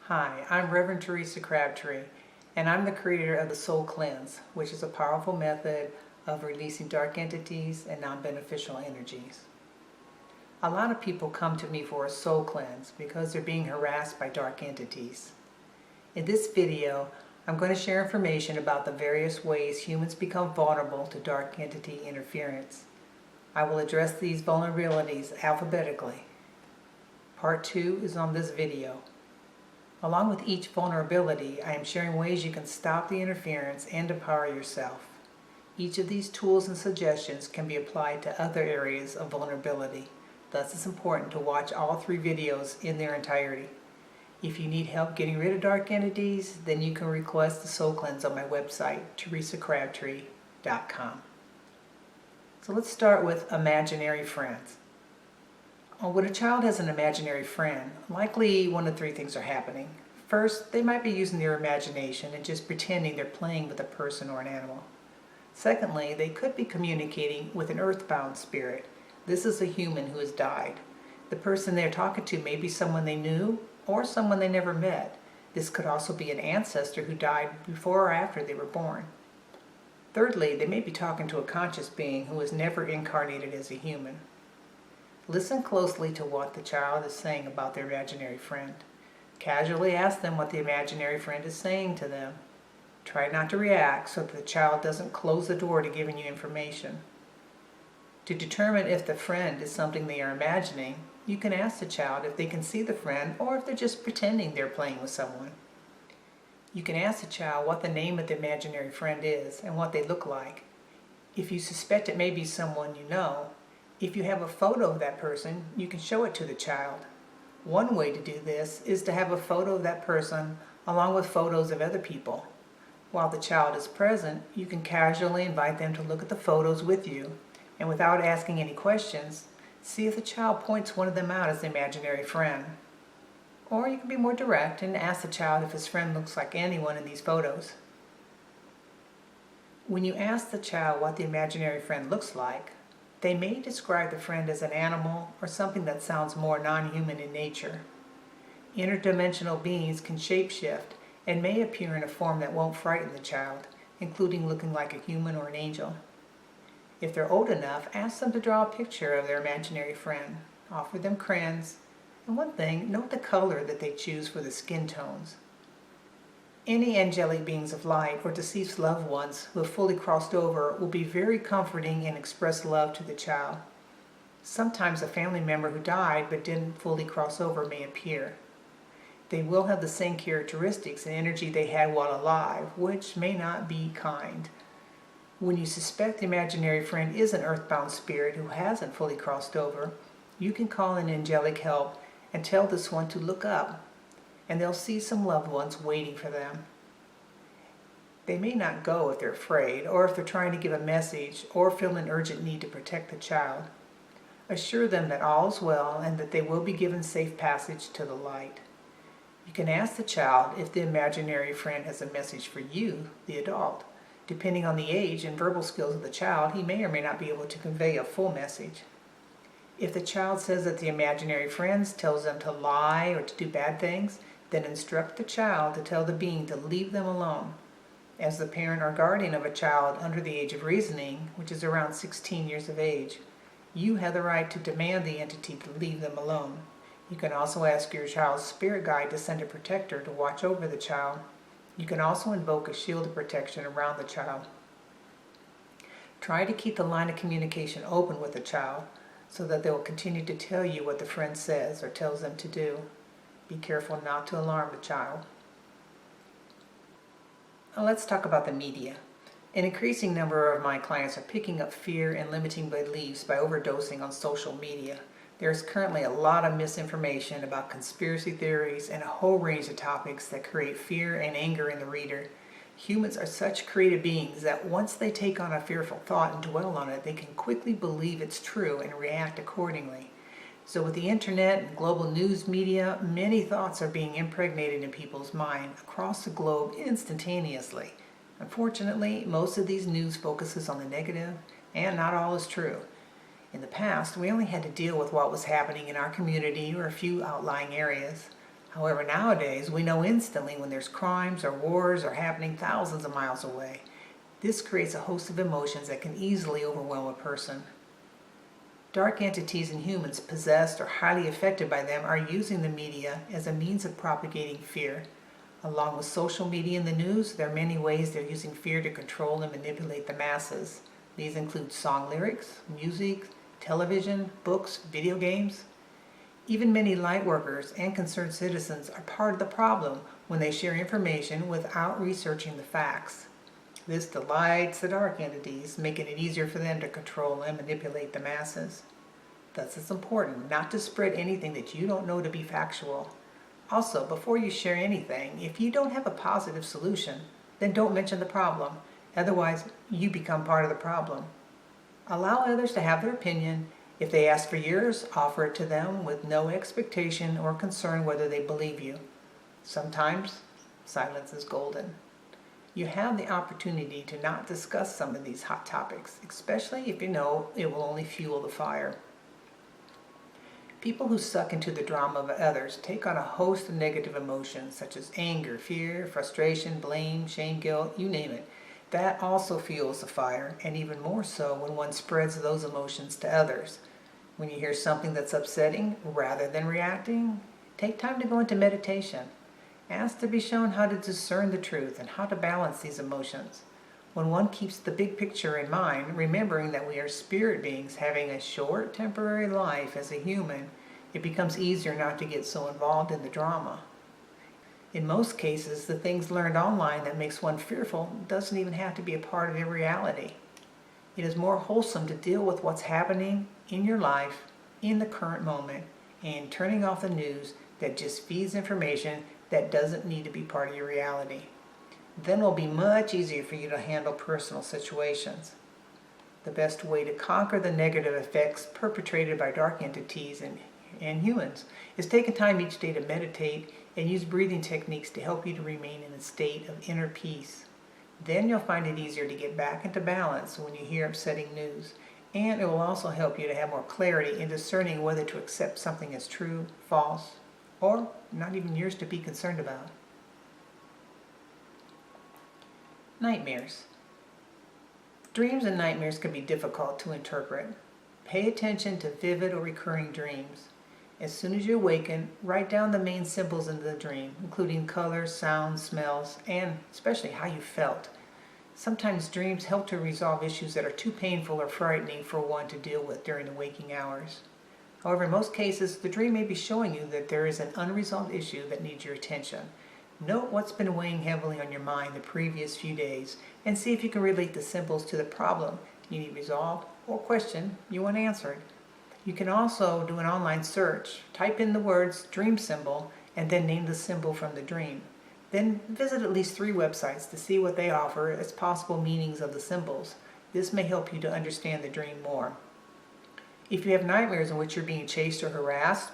Hi, I'm Reverend Theresa Crabtree, and I'm the creator of the SoulCleanse, which is a powerful method of releasing dark entities and non-beneficial energies. A lot of people come to me for a soul cleanse because they're being harassed by dark entities. In this video, I'm going to share information about the various ways humans become vulnerable to dark entity interference. I will address these vulnerabilities alphabetically. Part 2 is on this video. Along with each vulnerability, I am sharing ways you can stop the interference and empower yourself. Each of these tools and suggestions can be applied to other areas of vulnerability. Thus, it's important to watch all 3 videos in their entirety. If you need help getting rid of dark entities, then you can request the Soul Cleanse on my website, theresacrabtree.com. So let's start with imaginary friends. When a child has an imaginary friend, likely one of 3 things are happening. First, they might be using their imagination and just pretending they're playing with a person or an animal. Secondly, they could be communicating with an earthbound spirit. This is a human who has died. The person they're talking to may be someone they knew or someone they never met. This could also be an ancestor who died before or after they were born. Thirdly, they may be talking to a conscious being who was never incarnated as a human. Listen closely to what the child is saying about their imaginary friend. Casually ask them what the imaginary friend is saying to them. Try not to react so that the child doesn't close the door to giving you information. To determine if the friend is something they are imagining, you can ask the child if they can see the friend or if they're just pretending they're playing with someone. You can ask the child what the name of the imaginary friend is and what they look like. If you suspect it may be someone you know, if you have a photo of that person, you can show it to the child. One way to do this is to have a photo of that person along with photos of other people. While the child is present, you can casually invite them to look at the photos with you, and without asking any questions, see if the child points one of them out as the imaginary friend. Or you can be more direct and ask the child if his friend looks like anyone in these photos. When you ask the child what the imaginary friend looks like, they may describe the friend as an animal or something that sounds more non-human in nature. Interdimensional beings can shapeshift and may appear in a form that won't frighten the child, including looking like a human or an angel. If they're old enough, ask them to draw a picture of their imaginary friend. Offer them crayons, and one thing, note the color that they choose for the skin tones. Any angelic beings of light or deceased loved ones who have fully crossed over will be very comforting and express love to the child. Sometimes a family member who died but didn't fully cross over may appear. They will have the same characteristics and energy they had while alive, which may not be kind. When you suspect the imaginary friend is an earthbound spirit who hasn't fully crossed over, you can call in angelic help and tell this one to look up, and they'll see some loved ones waiting for them. They may not go if they're afraid, or if they're trying to give a message, or feel an urgent need to protect the child. Assure them that all is well and that they will be given safe passage to the light. You can ask the child if the imaginary friend has a message for you, the adult. Depending on the age and verbal skills of the child, he may or may not be able to convey a full message. If the child says that the imaginary friend tells them to lie or to do bad things, then instruct the child to tell the being to leave them alone. As the parent or guardian of a child under the age of reasoning, which is around 16 years of age, you have the right to demand the entity to leave them alone. You can also ask your child's spirit guide to send a protector to watch over the child. You can also invoke a shield of protection around the child. Try to keep the line of communication open with the child so that they will continue to tell you what the friend says or tells them to do. Be careful not to alarm the child. Now let's talk about the media. An increasing number of my clients are picking up fear and limiting beliefs by overdosing on social media. There is currently a lot of misinformation about conspiracy theories and a whole range of topics that create fear and anger in the reader. Humans are such creative beings that once they take on a fearful thought and dwell on it, they can quickly believe it's true and react accordingly. So with the internet and global news media, many thoughts are being impregnated in people's mind across the globe instantaneously. Unfortunately, most of these news focuses on the negative, and not all is true. In the past, we only had to deal with what was happening in our community or a few outlying areas. However, nowadays we know instantly when there's crimes or wars are happening thousands of miles away. This creates a host of emotions that can easily overwhelm a person. Dark entities and humans possessed or highly affected by them are using the media as a means of propagating fear. Along with social media and the news, there are many ways they're using fear to control and manipulate the masses. These include song lyrics, music, television, books, video games. Even many light workers and concerned citizens are part of the problem when they share information without researching the facts. This delights the dark entities, making it easier for them to control and manipulate the masses. Thus, it's important not to spread anything that you don't know to be factual. Also, before you share anything, if you don't have a positive solution, then don't mention the problem. Otherwise, you become part of the problem. Allow others to have their opinion. If they ask for yours, offer it to them with no expectation or concern whether they believe you. Sometimes, silence is golden. You have the opportunity to not discuss some of these hot topics, especially if you know it will only fuel the fire. People who suck into the drama of others take on a host of negative emotions such as anger, fear, frustration, blame, shame, guilt, you name it. That also fuels the fire, and even more so when one spreads those emotions to others. When you hear something that's upsetting, rather than reacting, take time to go into meditation. Ask to be shown how to discern the truth and how to balance these emotions. When one keeps the big picture in mind, remembering that we are spirit beings having a short temporary life as a human, it becomes easier not to get so involved in the drama. In most cases, the things learned online that makes one fearful doesn't even have to be a part of your reality. It is more wholesome to deal with what's happening in your life in the current moment and turning off the news that just feeds information that doesn't need to be part of your reality. Then it will be much easier for you to handle personal situations. The best way to conquer the negative effects perpetrated by dark entities and humans is taking time each day to meditate and use breathing techniques to help you to remain in a state of inner peace. Then you'll find it easier to get back into balance when you hear upsetting news, and it will also help you to have more clarity in discerning whether to accept something as true, false, or not even yours to be concerned about. Nightmares. Dreams and nightmares can be difficult to interpret. Pay attention to vivid or recurring dreams. As soon as you awaken, write down the main symbols in the dream, including colors, sounds, smells, and especially how you felt. Sometimes dreams help to resolve issues that are too painful or frightening for one to deal with during the waking hours. However, in most cases, the dream may be showing you that there is an unresolved issue that needs your attention. Note what's been weighing heavily on your mind the previous few days and see if you can relate the symbols to the problem you need resolved or question you want answered. You can also do an online search. Type in the words dream symbol and then name the symbol from the dream. Then visit at least 3 websites to see what they offer as possible meanings of the symbols. This may help you to understand the dream more. If you have nightmares in which you're being chased or harassed,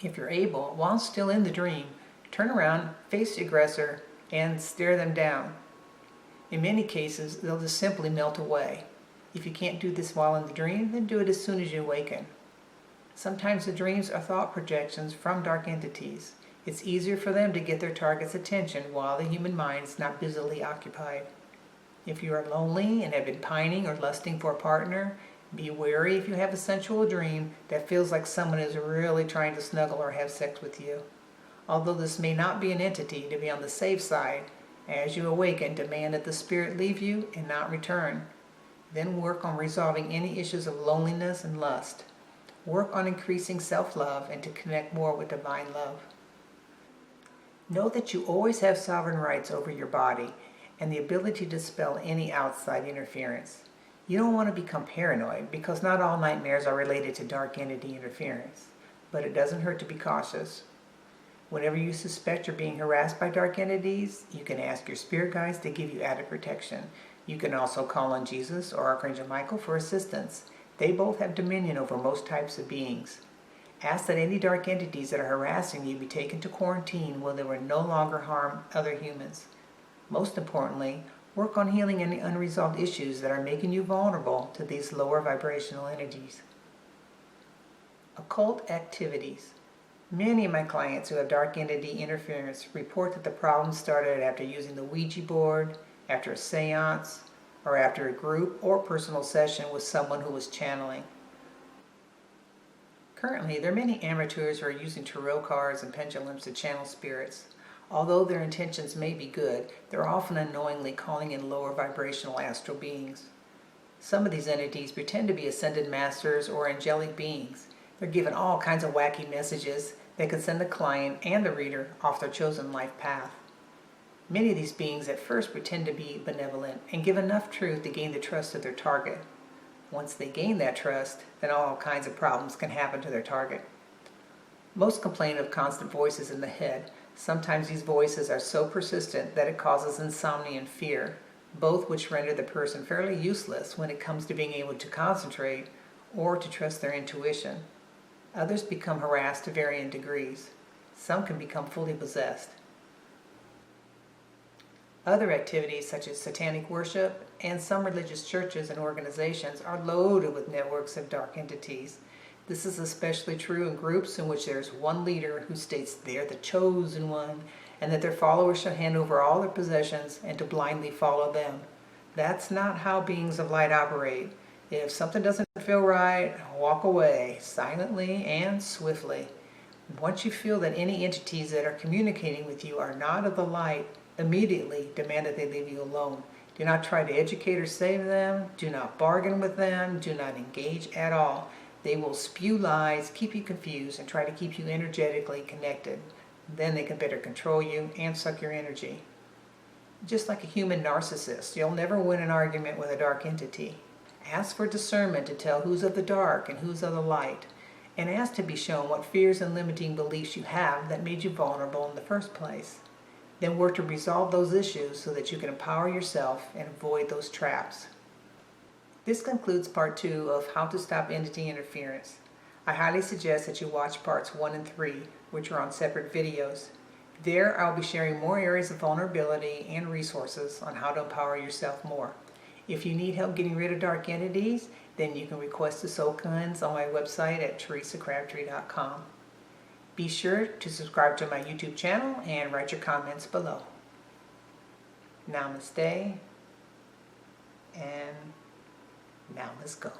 if you're able, while still in the dream, turn around, face the aggressor, and stare them down. In many cases, they'll just simply melt away. If you can't do this while in the dream, then do it as soon as you awaken. Sometimes the dreams are thought projections from dark entities. It's easier for them to get their target's attention while the human mind is not busily occupied. If you are lonely and have been pining or lusting for a partner, be wary if you have a sensual dream that feels like someone is really trying to snuggle or have sex with you. Although this may not be an entity, to be on the safe side, as you awaken, demand that the spirit leave you and not return. Then work on resolving any issues of loneliness and lust. Work on increasing self-love and to connect more with divine love. Know that you always have sovereign rights over your body and the ability to dispel any outside interference. You don't want to become paranoid because not all nightmares are related to dark entity interference, but it doesn't hurt to be cautious. Whenever you suspect you're being harassed by dark entities, you can ask your spirit guides to give you added protection. You can also call on Jesus or Archangel Michael for assistance. They both have dominion over most types of beings. Ask that any dark entities that are harassing you be taken to quarantine where they will no longer harm other humans. Most importantly, work on healing any unresolved issues that are making you vulnerable to these lower vibrational energies. Occult activities. Many of my clients who have dark entity interference report that the problem started after using the Ouija board, after a seance, or after a group or personal session with someone who was channeling. Currently, there are many amateurs who are using tarot cards and pendulums to channel spirits. Although their intentions may be good, they're often unknowingly calling in lower vibrational astral beings. Some of these entities pretend to be ascended masters or angelic beings. They're given all kinds of wacky messages that can send the client and the reader off their chosen life path. Many of these beings at first pretend to be benevolent and give enough truth to gain the trust of their target. Once they gain that trust, then all kinds of problems can happen to their target. Most complain of constant voices in the head. Sometimes these voices are so persistent that it causes insomnia and fear, both which render the person fairly useless when it comes to being able to concentrate or to trust their intuition. Others become harassed to varying degrees. Some can become fully possessed. Other activities such as satanic worship and some religious churches and organizations are loaded with networks of dark entities. This is especially true in groups in which there is one leader who states they're the chosen one and that their followers shall hand over all their possessions and to blindly follow them. That's not how beings of light operate. If something doesn't feel right, walk away silently and swiftly. Once you feel that any entities that are communicating with you are not of the light, immediately demand that they leave you alone. Do not try to educate or save them. Do not bargain with them. Do not engage at all. They will spew lies, keep you confused, and try to keep you energetically connected. Then they can better control you and suck your energy. Just like a human narcissist, you'll never win an argument with a dark entity. Ask for discernment to tell who's of the dark and who's of the light, and ask to be shown what fears and limiting beliefs you have that made you vulnerable in the first place. Then work to resolve those issues so that you can empower yourself and avoid those traps. This concludes part 2 of How to Stop Entity Interference. I highly suggest that you watch parts 1 and 3, which are on separate videos. There I'll be sharing more areas of vulnerability and resources on how to empower yourself more. If you need help getting rid of dark entities, then you can request a SoulCleanse on my website at theresacrabtree.com. Be sure to subscribe to my YouTube channel and write your comments below. Namaste, and now let's go.